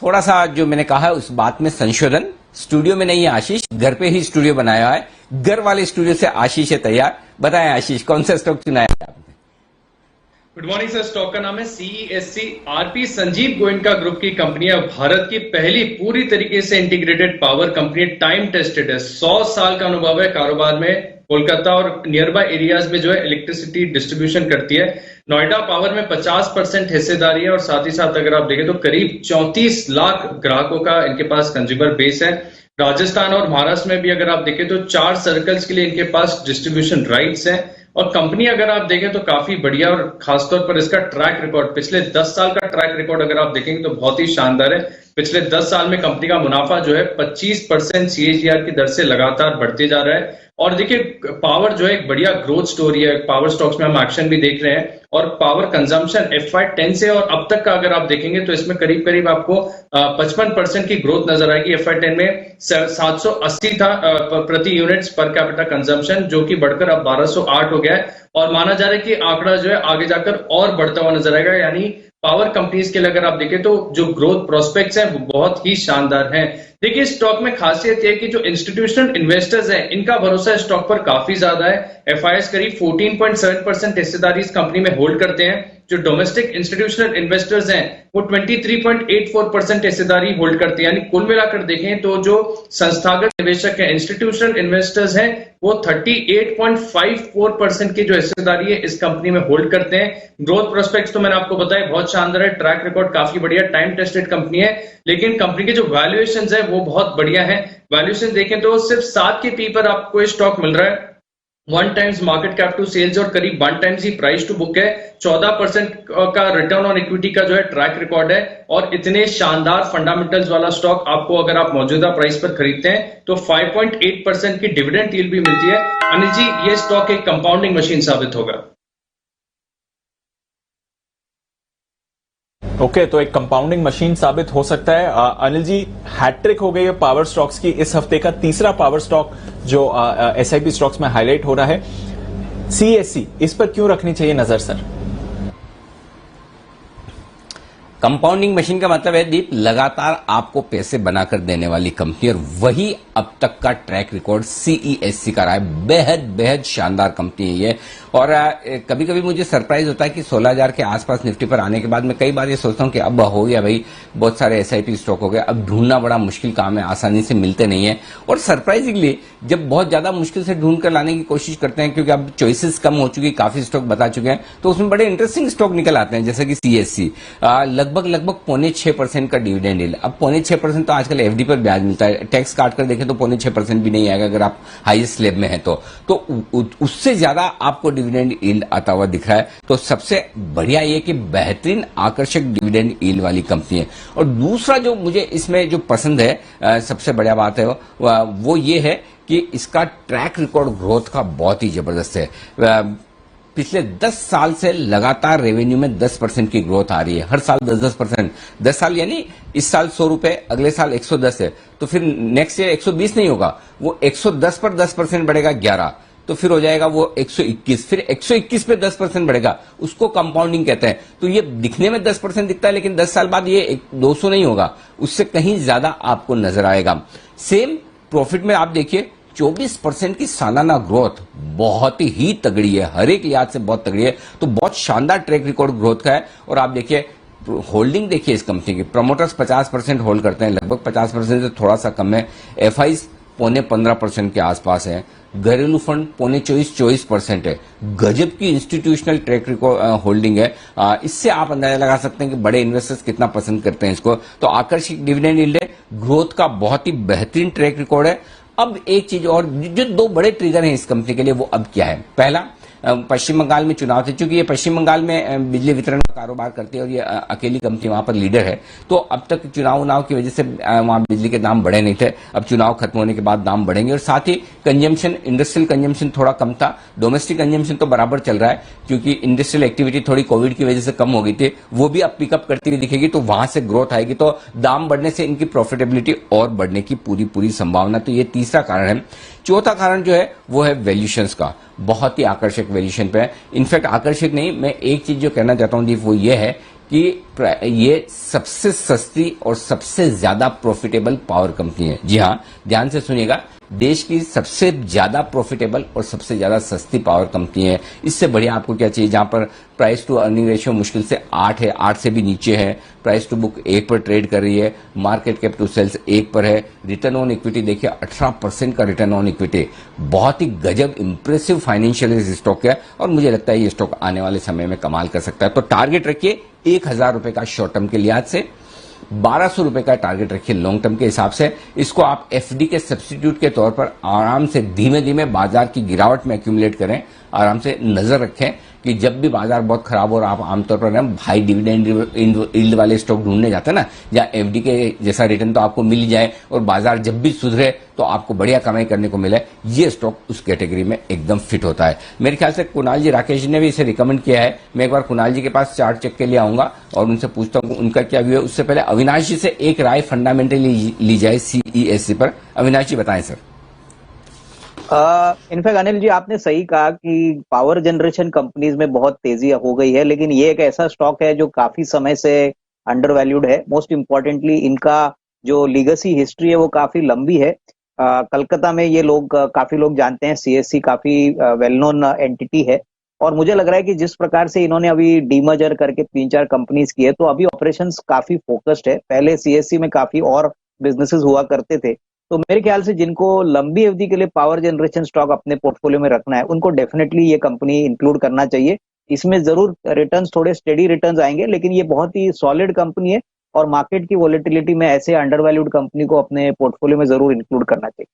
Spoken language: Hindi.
थोड़ा सा जो मैंने कहा उस बात में संशोधन, स्टूडियो में नहीं है आशीष, घर पे ही स्टूडियो बनाया है, घर वाले स्टूडियो से आशीष है तैयार। बताएं आशीष, कौन सा स्टॉक चुना है आपने? Good morning sir. स्टॉक का नाम है CESC। RP Sanjeev Goenka group की कंपनी है। भारत की पहली पूरी तरीके से integrated power company, time tested है। 100 साल का अनुभव है कारोबार में। कोलकाता और नियर बाय एरियाज में जो है इलेक्ट्रिसिटी डिस्ट्रीब्यूशन करती है। नोएडा पावर में 50% हिस्सेदारी है और साथ ही साथ अगर आप देखें तो करीब 34 लाख ग्राहकों का इनके पास कंज्यूमर बेस है। राजस्थान और महाराष्ट्र में भी अगर आप देखें तो 4 सर्कल्स के लिए इनके पास डिस्ट्रीब्यूशन राइट्स हैं। और कंपनी अगर आप देखें तो काफी बढ़िया और खासतौर पर इसका ट्रैक रिकॉर्ड, पिछले 10 साल का ट्रैक रिकॉर्ड अगर आप देखेंगे तो बहुत ही शानदार है। पिछले 10 साल में कंपनी का मुनाफा जो है 25% CAGR की दर से लगातार बढ़ते जा रहा है। और देखिए पावर जो है एक बढ़िया ग्रोथ स्टोरी है। पावर स्टॉक्स में हम एक्शन भी देख रहे हैं और पावर कंजम्पशन FY10 से और अब तक का अगर आप देखेंगे तो इसमें करीब करीब आपको 55% की ग्रोथ नजर आएगी। FY10 में 780 था प्रति यूनिट्स पर कैपिटा कंजम्पशन, जो कि बढ़कर अब 1208 हो गया है और माना जा रहा है कि आंकड़ा जो है आगे जाकर और बढ़ता हुआ नजर आएगा। यानी पावर कंपनीज के लिए अगर आप देखें तो जो ग्रोथ प्रोस्पेक्ट्स हैं वो बहुत ही शानदार हैं। देखिए स्टॉक में खासियत है कि जो इंस्टीट्यूशनल इन्वेस्टर्स हैं इनका भरोसा स्टॉक पर काफी ज्यादा है। FIS करीब 14.7% हिस्सेदारी इस कंपनी में होल्ड करते हैं। जो डोमेस्टिक इंस्टीट्यूशनल इन्वेस्टर्स हैं वो 23.84% हिस्सेदारी होल्ड करते हैं। यानी कुल मिलाकर देखें तो जो संस्थागत निवेशक हैं, इंस्टीट्यूशनल इन्वेस्टर्स हैं, वो 38.54% की जो हिस्सेदारी है इस कंपनी में होल्ड करते हैं। ग्रोथ प्रोस्पेक्ट्स तो मैंने आपको बताया बहुत शानदार है। ट्रैक रिकॉर्ड काफी बढ़िया, टाइम टेस्टेड कंपनी है। लेकिन कंपनी के जो वैल्यूएशंस है वो बहुत बढ़िया है। वैल्यूएशन देखें तो सिर्फ 7 के P पर आपको ये स्टॉक मिल रहा है। 1 times market cap to sales और करीब 1 टाइम्स ही प्राइस टू बुक है। 14% का रिटर्न ऑन इक्विटी का जो है ट्रैक रिकॉर्ड है। और इतने शानदार फंडामेंटल्स वाला स्टॉक आपको अगर आप मौजूदा प्राइस पर खरीदते हैं तो 5.8% की डिविडेंड यील्ड भी मिलती है। अनिल जी, ये स्टॉक एक कंपाउंडिंग मशीन साबित होगा। ओके, तो एक कंपाउंडिंग मशीन साबित हो सकता है। अनिल जी, हैट्रिक हो गई है पावर स्टॉक्स की। इस हफ्ते का तीसरा पावर स्टॉक जो SIP स्टॉक्स में हाईलाइट हो रहा है। CESC, इस पर क्यों रखनी चाहिए नजर सर? कंपाउंडिंग मशीन का मतलब है दीप, लगातार आपको पैसे बनाकर देने वाली कंपनी, और वही अब तक का ट्रैक रिकॉर्ड CESC का रहा है। बेहद बेहद शानदार कंपनी है ये। और कभी कभी मुझे सरप्राइज होता है कि 16,000 के आसपास निफ्टी पर आने के बाद मैं कई बार ये सोचता हूं कि अब हो गया भाई, बहुत सारे SIP स्टॉक हो गए, अब ढूंढना बड़ा मुश्किल काम है, आसानी से मिलते नहीं है। और सरप्राइजिंगली जब बहुत ज्यादा मुश्किल से ढूंढ कर लाने की कोशिश करते हैं, क्योंकि अब चॉइसेस कम हो चुकी, काफी स्टॉक बता चुके हैं, तो उसमें बड़े इंटरेस्टिंग स्टॉक निकल आते हैं, जैसे कि CESC। लगभग 0.6% का डिविडेंड यील्ड। अब 0.6% तो आजकल FD पर ब्याज मिलता है, टैक्स काट कर देखें तो 0.6% भी नहीं आएगा अगर आप हाईएस्ट स्लैब में हैं तो उससे ज्यादा आपको डिविडेंड यील्ड आता हुआ दिख रहा है। तो सबसे बढ़िया ये कि बेहतरीन आकर्षक डिविडेंड यील्ड वाली कंपनी है। और दूसरा जो मुझे इसमें जो पसंद है, सबसे बढ़िया बात है वो ये है कि इसका ट्रैक रिकॉर्ड ग्रोथ का बहुत ही जबरदस्त है। पिछले 10 साल से लगातार रेवेन्यू में 10% की ग्रोथ आ रही है, हर साल 10%। 10 साल यानी इस साल 100 रुपए, अगले साल 110 है, तो फिर नेक्स्ट ईयर 120 नहीं होगा, वो 110 पर 10% बढ़ेगा 11, तो फिर हो जाएगा वो 121, फिर 121 पे 10% बढ़ेगा, उसको कंपाउंडिंग कहते हैं। तो ये दिखने में 10% दिखता है, लेकिन 10 साल बाद ये 200 नहीं होगा, उससे कहीं ज्यादा आपको नजर आएगा। सेम प्रॉफिट में आप देखिए 24% की सालाना ग्रोथ बहुत ही तगड़ी है, हर एक लिहाज से बहुत तगड़ी है। तो बहुत शानदार ट्रैक रिकॉर्ड ग्रोथ का है। और आप देखिए होल्डिंग देखिए इस कंपनी की, प्रमोटर्स 50% होल्ड करते हैं, लगभग 50% से थोड़ा सा कम है। FIs 15% के आसपास है। घरेलू फंड 24% है। गजब की इंस्टीट्यूशनल ट्रैक रिकॉर्ड होल्डिंग है। इससे आप अंदाजा लगा सकते हैं कि बड़े इन्वेस्टर्स कितना पसंद करते हैं इसको। तो आकर्षक डिविडेंड यील्ड है, ग्रोथ का बहुत ही बेहतरीन ट्रैक रिकॉर्ड है। अब एक चीज और, जो 2 बड़े ट्रिगर हैं इस कंपनी के लिए, वो अब क्या है? पहला, पश्चिम बंगाल में चुनाव थे, चूंकि ये पश्चिम बंगाल में बिजली वितरण का कारोबार करती है और ये अकेली कंपनी वहां पर लीडर है, तो अब तक चुनाव की वजह से वहां बिजली के दाम बढ़े नहीं थे। अब चुनाव खत्म होने के बाद दाम बढ़ेंगे। और साथ ही कंजम्पशन, इंडस्ट्रियल कंजम्पशन थोड़ा कम था, डोमेस्टिक कंजम्पशन तो बराबर चल रहा है, क्योंकि इंडस्ट्रियल एक्टिविटी थोड़ी कोविड की वजह से कम हो गई थी, वो भी अब पिकअप करती हुई दिखेगी, तो वहां से ग्रोथ आएगी, तो दाम बढ़ने से इनकी प्रॉफिटेबिलिटी और बढ़ने की पूरी संभावना। तो ये तीसरा कारण है। चौथा कारण जो है वो है वैल्यूएशंस का, बहुत ही आकर्षक वैल्यूएशन पे है। इनफैक्ट आकर्षक नहीं, मैं एक चीज जो कहना चाहता हूं दीप, वो ये है कि ये सबसे सस्ती और सबसे ज्यादा प्रॉफिटेबल पावर कंपनी है। जी हां, ध्यान से सुनिएगा, देश की सबसे ज्यादा प्रॉफिटेबल और सबसे ज्यादा सस्ती पावर कंपनी है। इससे बढ़िया आपको क्या चाहिए, जहां पर प्राइस टू अर्निंग रेशियो मुश्किल से 8 है, 8 से भी नीचे है, प्राइस टू बुक 1 पर ट्रेड कर रही है, मार्केट कैप टू सेल्स 1 पर है, रिटर्न ऑन इक्विटी देखिए 18% का रिटर्न ऑन इक्विटी, बहुत ही गजब इंप्रेसिव फाइनेंशियल स्टॉक है और मुझे लगता है ये स्टॉक आने वाले समय में कमाल कर सकता है। तो टारगेट रखिए 1000 रुपए का शॉर्ट टर्म के लिहाज से, 1200 रुपए का टारगेट रखिए लॉन्ग टर्म के हिसाब से। इसको आप एफडी के सब्स्टिट्यूट के तौर पर आराम से धीमे धीमे बाजार की गिरावट में एक्यूमुलेट करें, आराम से नजर रखें कि जब भी बाजार बहुत खराब हो और आप आमतौर पर हाई डिविडेंड यील्ड वाले स्टॉक ढूंढने जाते हैं ना, जहां एफडी के जैसा रिटर्न तो आपको मिल जाए और बाजार जब भी सुधरे तो आपको बढ़िया कमाई करने को मिले, ये स्टॉक उस कैटेगरी में एकदम फिट होता है। मेरे ख्याल से कुणाल जी राकेश जी ने भी इसे रिकमेंड किया है। मैं एक बार कुणाल जी के पास चार्ट चेक के लिए आऊंगा और उनसे पूछता हूं उनका क्या व्यू है। उससे पहले अविनाश जी से एक राय फंडामेंटली ली जाए सीईएससी पर। अविनाश जी बताएं सर। इनफैक्ट अनिल जी, आपने सही कहा कि पावर जनरेशन कंपनीज में बहुत तेजी हो गई है, लेकिन ये एक ऐसा स्टॉक है जो काफी समय से अंडर वैल्यूड है। मोस्ट इम्पोर्टेंटली इनका जो लीगेसी हिस्ट्री है वो काफी लंबी है। कलकत्ता में ये लोग काफी लोग जानते हैं, सीएससी काफी वेल नोन एंटिटी है और मुझे लग रहा है कि जिस प्रकार से इन्होंने अभी डीमर्जर करके 3-4 कंपनीज की है तो अभी ऑपरेशंस काफी फोकस्ड है। पहले सीएससी में काफी और बिजनेसेस हुआ करते थे, तो मेरे ख्याल से जिनको लंबी अवधि के लिए पावर जनरेशन स्टॉक अपने पोर्टफोलियो में रखना है उनको डेफिनेटली ये कंपनी इंक्लूड करना चाहिए। इसमें जरूर रिटर्न्स थोड़े स्टेडी रिटर्न्स आएंगे, लेकिन ये बहुत ही सॉलिड कंपनी है और मार्केट की वॉलेटिलिटी में ऐसे अंडर वैल्यूड कंपनी को अपने पोर्टफोलियो में जरूर इंक्लूड करना चाहिए।